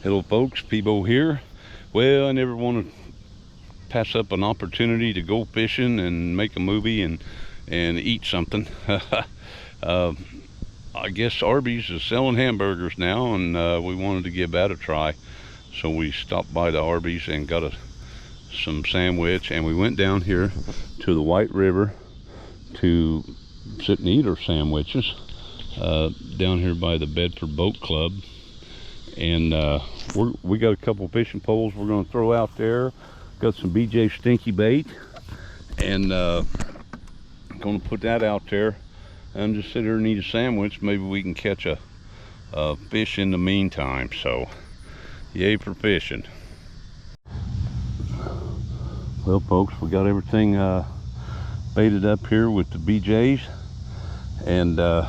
Hello folks, Peebo here. Well, I never want to pass up an opportunity to go fishing and make a movie and eat something. I guess Arby's is selling hamburgers now, and we wanted to give that a try. So we stopped by the Arby's and got some sandwich, and we went down here to the White River to sit and eat our sandwiches down here by the Bedford Boat Club. And we got a couple fishing poles we're going to throw out there. Got some BJ Stinky bait, and going to put that out there and just sit here and eat a sandwich. Maybe we can catch a fish in the meantime. So yay for fishing. Well folks, we got everything baited up here with the BJs, and I'm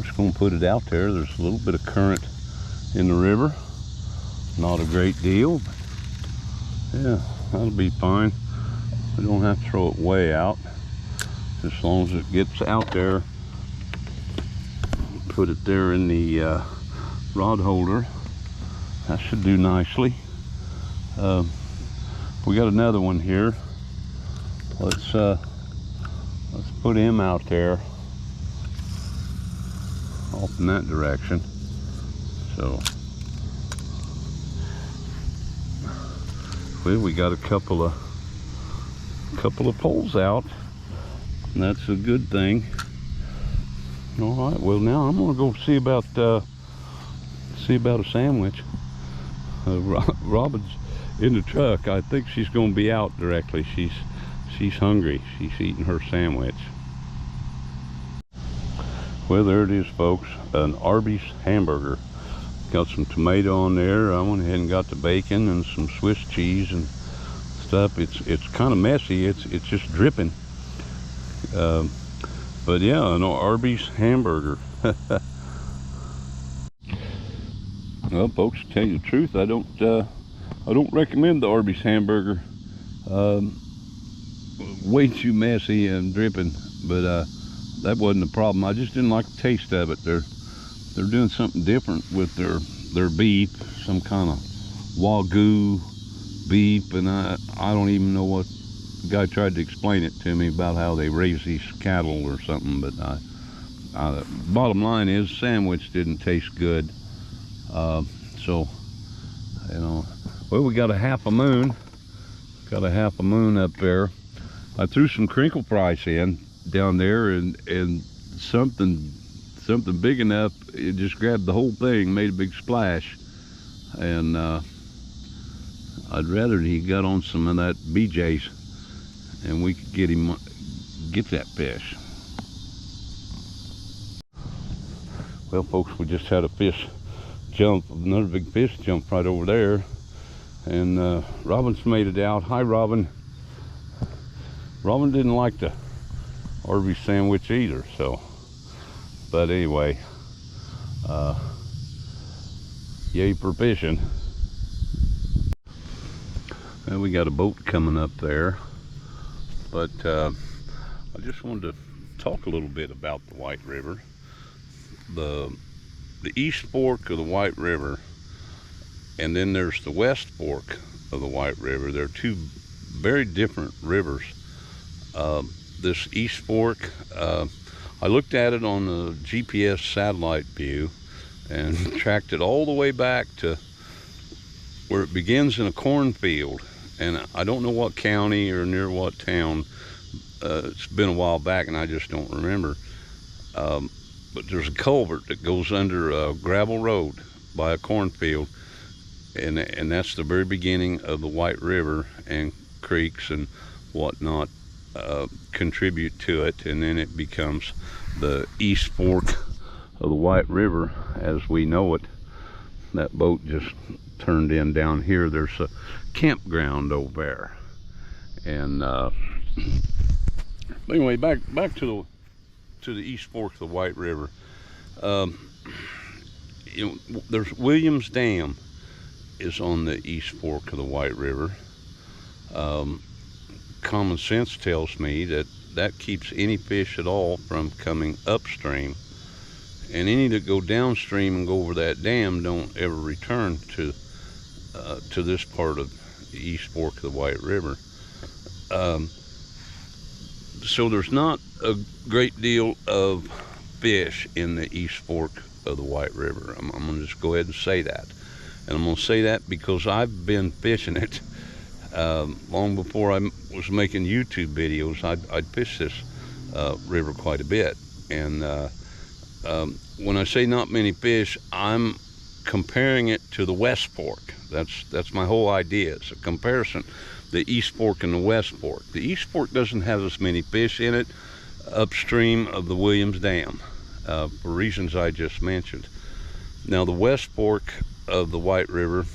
just going to put it out there. There's a little bit of current in the river, not a great deal, but yeah, that'll be fine. We don't have to throw it way out, as long as it gets out there. Put it there in the rod holder. That should do nicely. We got another one here. Let's put him out there off in that direction. So, well, we got a couple of poles out, and that's a good thing. All right, well now I'm gonna go see about a sandwich. Robin's in the truck. I think she's gonna be out directly. She's hungry. She's eating her sandwich. Well, there it is folks, an Arby's hamburger. Got some tomato on there. I went ahead and got the bacon and some Swiss cheese and stuff. It's kind of messy. It's just dripping. But yeah, an Arby's hamburger. Well, folks, to tell you the truth, I don't recommend the Arby's hamburger. Way too messy and dripping. But that wasn't the problem. I just didn't like the taste of it. They're doing something different with their beef, some kind of Wagyu beef, and I don't even know what. The guy tried to explain it to me about how they raise these cattle or something, but bottom line is, sandwich didn't taste good. So, you know, well, we got a half a moon. Got a half a moon up there. I threw some crinkle fries in down there, and something big enough, it just grabbed the whole thing, made a big splash. And I'd rather he got on some of that BJ's, and we could get that fish. Well folks, we just had a fish jump, another big fish jump right over there, and Robin's made it out. Hi Robin. Robin didn't like the Arby's sandwich either, so, but anyway, yay for fishing. And we got a boat coming up there, but I just wanted to talk a little bit about the White River. The East Fork of the White River, and then there's the West Fork of the White River. They're two very different rivers. This East Fork, I looked at it on the GPS satellite view and tracked it all the way back to where it begins in a cornfield, and I don't know what county or near what town. It's been a while back and I just don't remember, but there's a culvert that goes under a gravel road by a cornfield, and that's the very beginning of the White River, and creeks and whatnot contribute to it, and then it becomes the East Fork of the White River as we know it. That boat just turned in down here. There's a campground over there, and anyway, back to the East Fork of the White River. You know, there's Williams Dam is on the East Fork of the White River. Common sense tells me that keeps any fish at all from coming upstream, and any that go downstream and go over that dam don't ever return to this part of the East Fork of the White River. So there's not a great deal of fish in the East Fork of the White River. I'm going to just go ahead and say that. And I'm going to say that because I've been fishing it long before I was making YouTube videos. I'd fish this river quite a bit. And when I say not many fish, I'm comparing it to the West Fork. That's my whole idea. It's a comparison. The East Fork and the West Fork. The East Fork doesn't have as many fish in it upstream of the Williams Dam for reasons I just mentioned. Now the West Fork of the White River,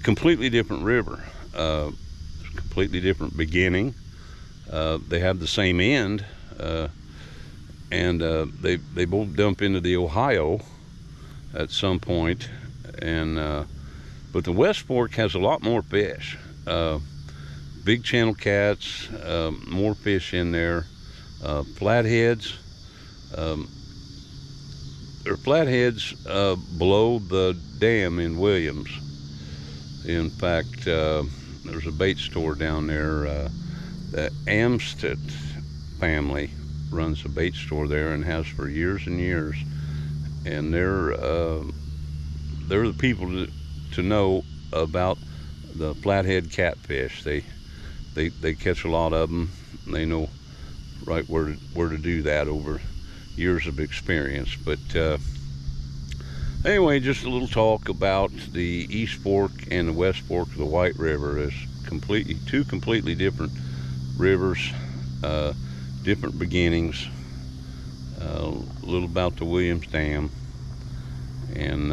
completely different river, completely different beginning. They have the same end, and they both dump into the Ohio at some point, and but the West Fork has a lot more fish. Big channel cats, more fish in there. Flatheads, there are flatheads below the dam in Williams. In fact, there's a bait store down there. The Amstead family runs a bait store there and has for years and years. And they're the people to know about the flathead catfish. They catch a lot of them. They know right where to do that over years of experience. But anyway, just a little talk about the East Fork and the West Fork of the White River. Is two completely different rivers, different beginnings. A little about the Williams Dam, and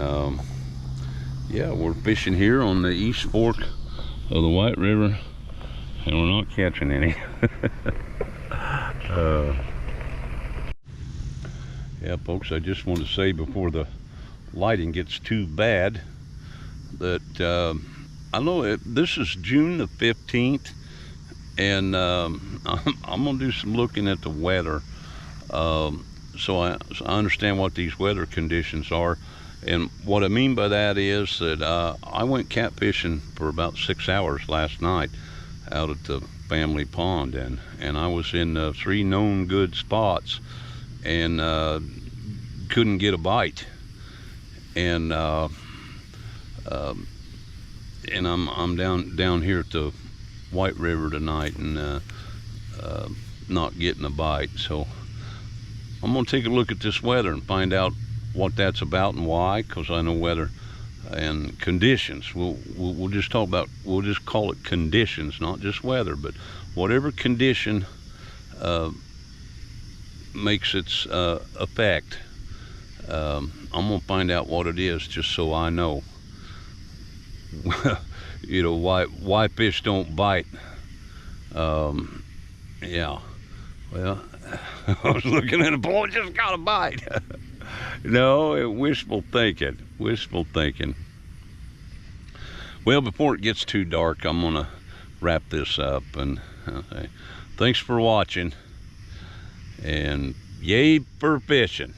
yeah, we're fishing here on the East Fork of the White River, and we're not catching any. Yeah, folks, I just want to say before the lighting gets too bad that I know this is June the 15th, and I'm going to do some looking at the weather, so I understand what these weather conditions are. And what I mean by that is that I went catfishing for about 6 hours last night out at the family pond, and I was in 3 known good spots and couldn't get a bite. And I'm down here at the White River tonight and not getting a bite. So I'm gonna take a look at this weather and find out what that's about and why, because I know weather and conditions. We'll just talk about, we'll just call it conditions, not just weather, but whatever condition makes its effect. I'm gonna find out what it is, just so I know. You know, why fish don't bite. Yeah, well, I was looking at a boy, just got a bite. No, wishful thinking. Well, before it gets too dark, I'm gonna wrap this up and say thanks for watching, and yay for fishing.